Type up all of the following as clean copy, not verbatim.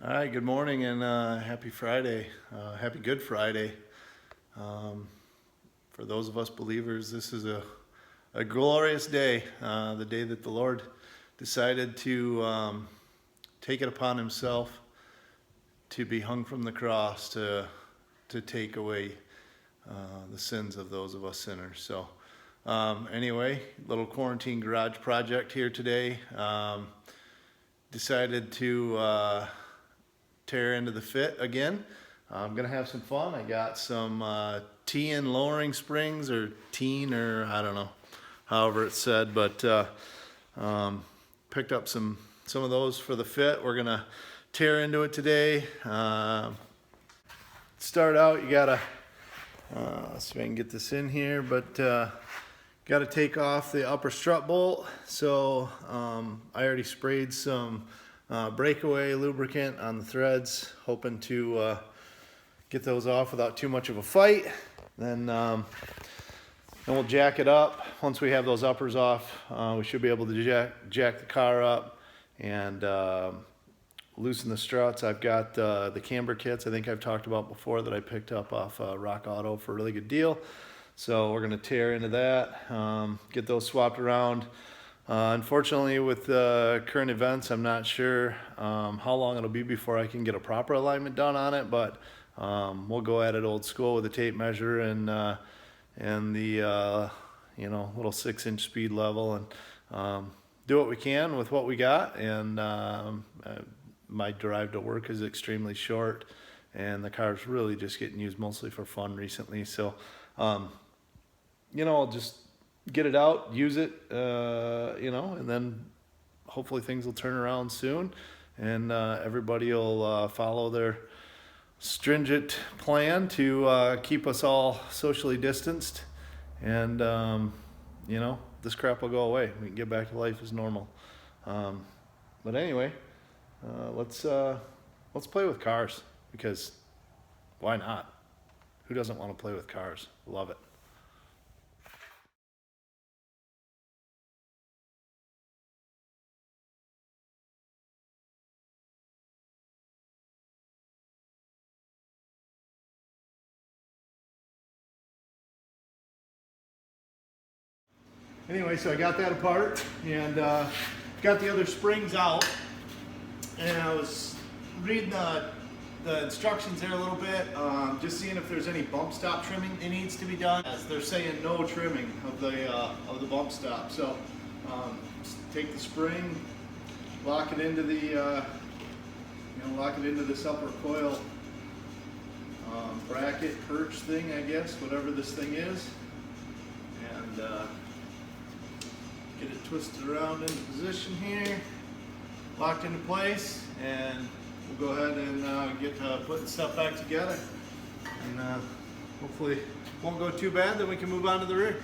All right, good morning and happy Friday. Happy Good Friday. For those of us believers, this is a glorious day, the day that the Lord decided to take it upon himself to be hung from the cross to take away the sins of those of us sinners. So anyway, little quarantine garage project here today. Decided to tear into the Fit again. I'm gonna have some fun. I got some Tein lowering springs, or Tein, or I don't know, however it's said, but picked up some of those for the Fit. We're gonna tear into it today. Start out, you gotta see if I can get this in here, but gotta take off the upper strut bolt. So I already sprayed some breakaway lubricant on the threads, hoping to get those off without too much of a fight. Then we'll jack it up. Once we have those uppers off, we should be able to jack the car up and loosen the struts. I've got the camber kits I think I've talked about before that I picked up off Rock Auto for a really good deal. So we're gonna tear into that, get those swapped around. Unfortunately, with current events, I'm not sure how long it'll be before I can get a proper alignment done on it, but we'll go at it old school with a tape measure and the little 6-inch speed level, and do what we can with what we got. And my drive to work is extremely short, and the car's really just getting used mostly for fun recently. So I'll just get it out, use it, and then hopefully things will turn around soon, and everybody will follow their stringent plan to keep us all socially distanced, and this crap will go away. We can get back to life as normal. But anyway, let's play with cars, because why not? Who doesn't want to play with cars? Love it. Anyway, so I got that apart and got the other springs out, and I was reading the instructions there a little bit, just seeing if there's any bump stop trimming that needs to be done. As they're saying, no trimming of the bump stop. So just take the spring, lock it into the this upper coil bracket perch thing, I guess, whatever this thing is, and get it twisted around into position here, locked into place, and we'll go ahead and get putting stuff back together, and hopefully it won't go too bad. Then we can move on to the rear.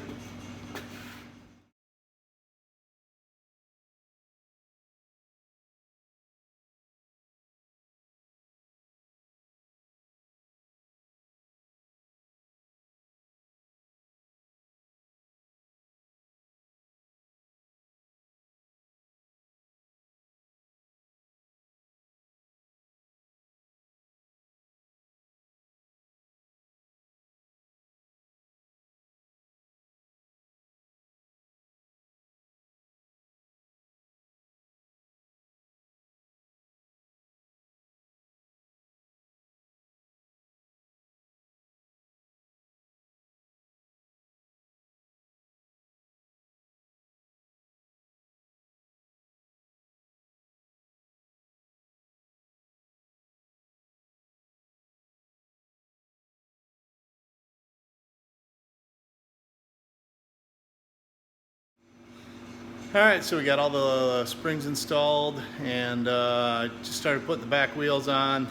All right, so we got all the springs installed, and I just started putting the back wheels on.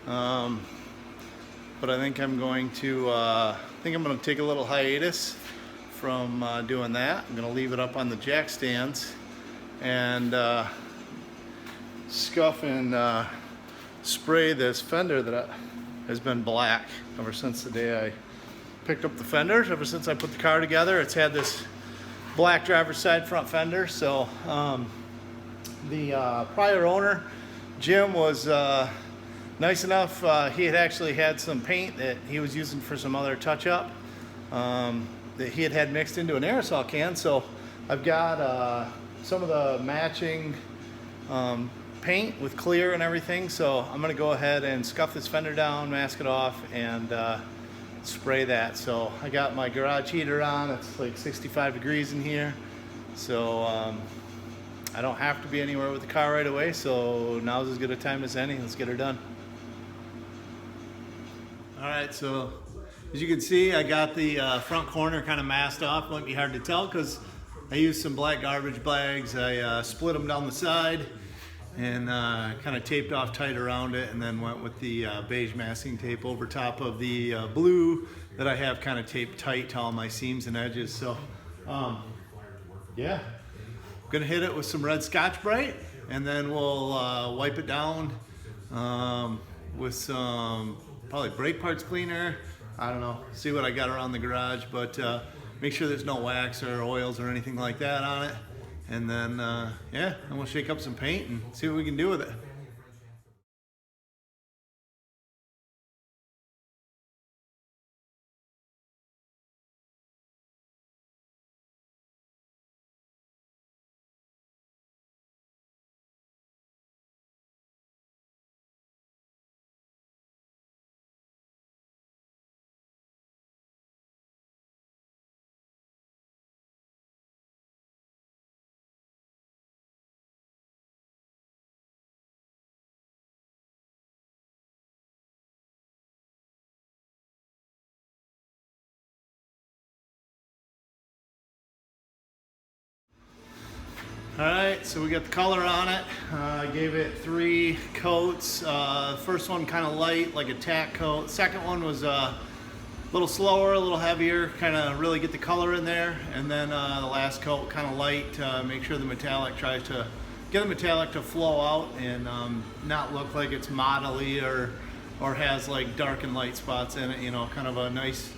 But I think I'm going to take a little hiatus from doing that. I'm going to leave it up on the jack stands and scuff and spray this fender that has been black ever since the day I picked up the fenders. Ever since I put the car together, it's had this black driver's side front fender. So the prior owner Jim was nice enough. He had actually had some paint that he was using for some other touch-up that he had mixed into an aerosol can. So I've got some of the matching paint with clear and everything. So I'm gonna go ahead and scuff this fender down, mask it off, and spray that. So I got my garage heater on. It's like 65 degrees in here. So I don't have to be anywhere with the car right away. So now's as good a time as any. Let's get her done. All right, so as you can see, I got the front corner kind of masked off. Won't be hard to tell because I used some black garbage bags. I split them down the side and kind of taped off tight around it, and then went with the beige masking tape over top of the blue that I have kind of taped tight to all my seams and edges. So yeah, gonna hit it with some red Scotch-Brite, and then we'll wipe it down with some probably brake parts cleaner. I don't know, see what I got around the garage, but make sure there's no wax or oils or anything like that on it. And then, yeah, and we'll shake up some paint and see what we can do with it. All right, so we got the color on it. I gave it 3 coats. First one kind of light, like a tack coat. Second one was a little slower, a little heavier, kind of really get the color in there. And then the last coat kind of light to make sure the metallic tries to get the metallic to flow out and not look like it's modelly or has like dark and light spots in it. You know, kind of a nice,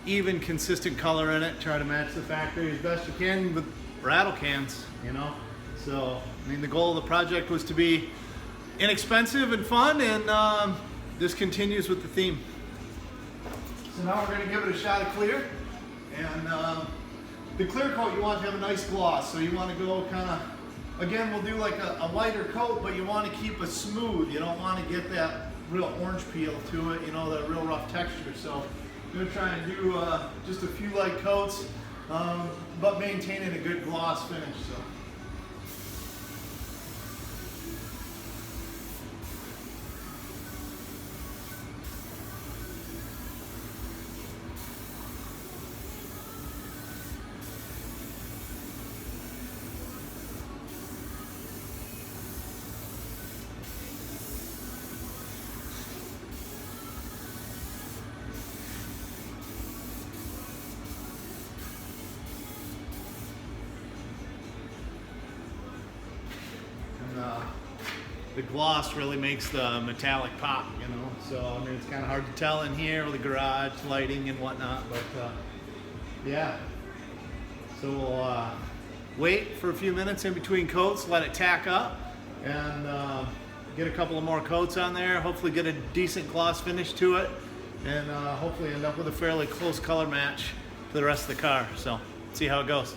even, consistent color in it. Try to match the factory as best you can with rattle cans, you know. So I mean, the goal of the project was to be inexpensive and fun, and this continues with the theme. So now we're going to give it a shot of clear, and the clear coat you want to have a nice gloss, so you want to go kind of, again, we'll do like a lighter coat, but you want to keep it smooth. You don't want to get that real orange peel to it, you know, that real rough texture. So I'm going to try and do just a few light coats, but maintaining a good gloss finish. So. The gloss really makes the metallic pop, you know. So I mean, it's kind of hard to tell in here with the garage lighting and whatnot, but yeah. So we'll wait for a few minutes in between coats, let it tack up, and get a couple of more coats on there. Hopefully get a decent gloss finish to it, and hopefully end up with a fairly close color match for the rest of the car. So see how it goes.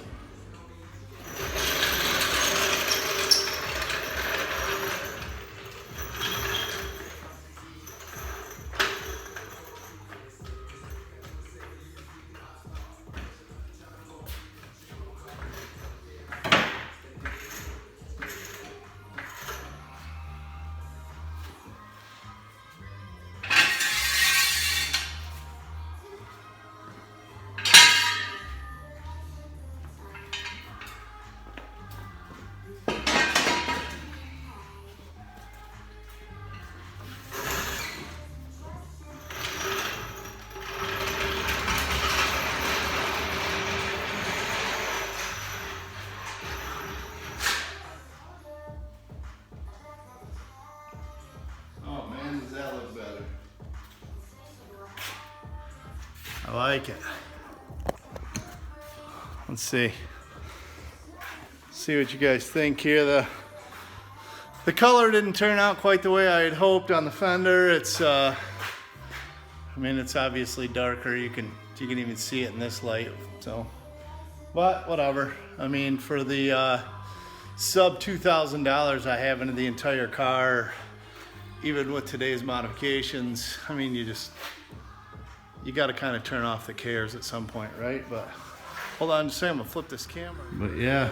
I like it. Let's see what you guys think here. The color didn't turn out quite the way I had hoped on the fender. It's I mean, it's obviously darker. You can even see it in this light. So, but whatever. I mean, for the sub $2,000 I have into the entire car, even with today's modifications, I mean, you got to kind of turn off the cares at some point, right? But hold on, just a second, I'm gonna flip this camera. But yeah,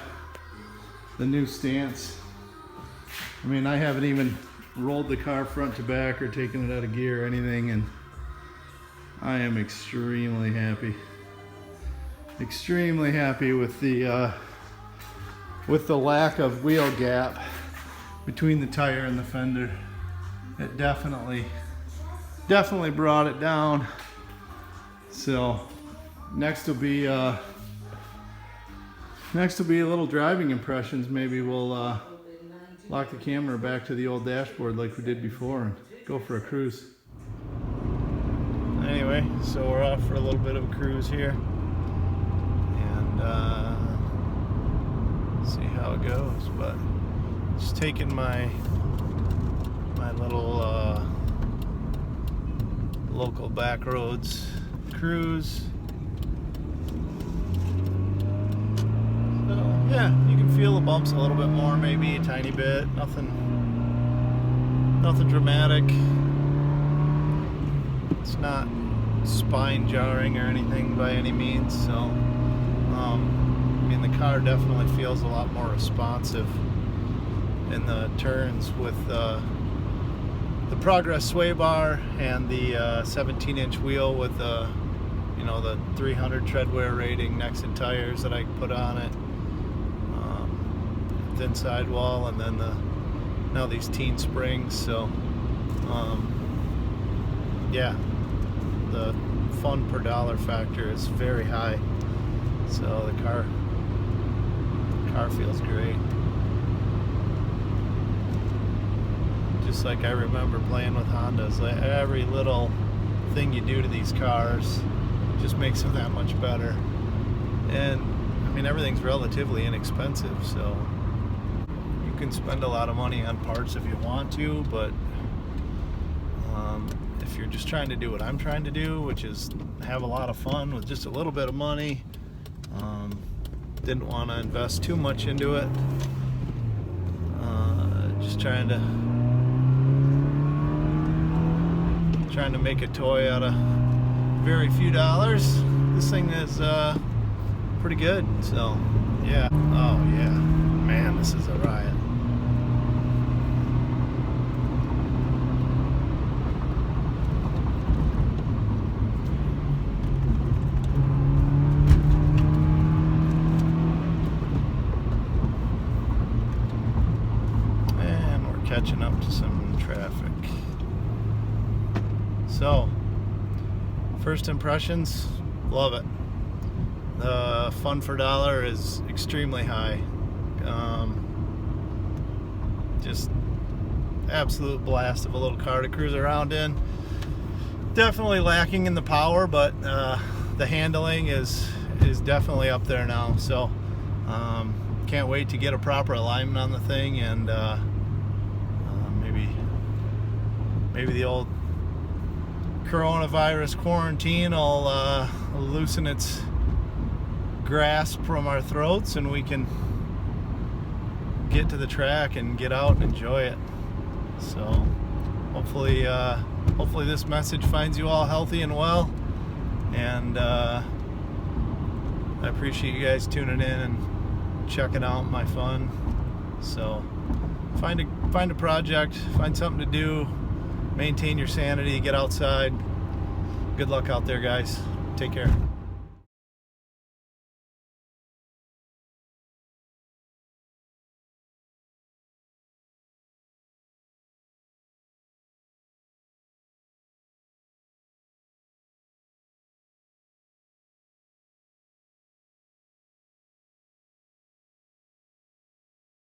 the new stance. I mean, I haven't even rolled the car front to back or taken it out of gear or anything, and I am extremely happy. Extremely happy with the lack of wheel gap between the tire and the fender. It definitely brought it down. So next will be a little driving impressions. Maybe we'll lock the camera back to the old dashboard like we did before and go for a cruise. Anyway, so we're off for a little bit of a cruise here, and see how it goes. But just taking my little local back roads cruise. So yeah, you can feel the bumps a little bit more, maybe a tiny bit. Nothing dramatic. It's not spine jarring or anything by any means. So I mean, the car definitely feels a lot more responsive in the turns with the Progress sway bar and the 17-inch wheel with the, you know, the 300 tread wear rating Nexen tires that I put on it, thin sidewall, and then now these Tein springs. So yeah, the fun per dollar factor is very high. So the car feels great. Just like I remember playing with Hondas, like every little thing you do to these cars just makes them that much better. And I mean, everything's relatively inexpensive, so you can spend a lot of money on parts if you want to, but if you're just trying to do what I'm trying to do, which is have a lot of fun with just a little bit of money, didn't want to invest too much into it, just trying to make a toy out of very few dollars. This thing is pretty good. So yeah, oh yeah, man, this is a riot. And we're catching up to some traffic. So, first impressions, love it. The fun for dollar is extremely high. Just absolute blast of a little car to cruise around in. Definitely lacking in the power, but the handling is definitely up there now. So, can't wait to get a proper alignment on the thing, and maybe the old coronavirus quarantine will loosen its grasp from our throats, and we can get to the track and get out and enjoy it. So hopefully this message finds you all healthy and well, and I appreciate you guys tuning in and checking out my fun. So find a project, find something to do, maintain your sanity, get outside. Good luck out there, guys. Take care.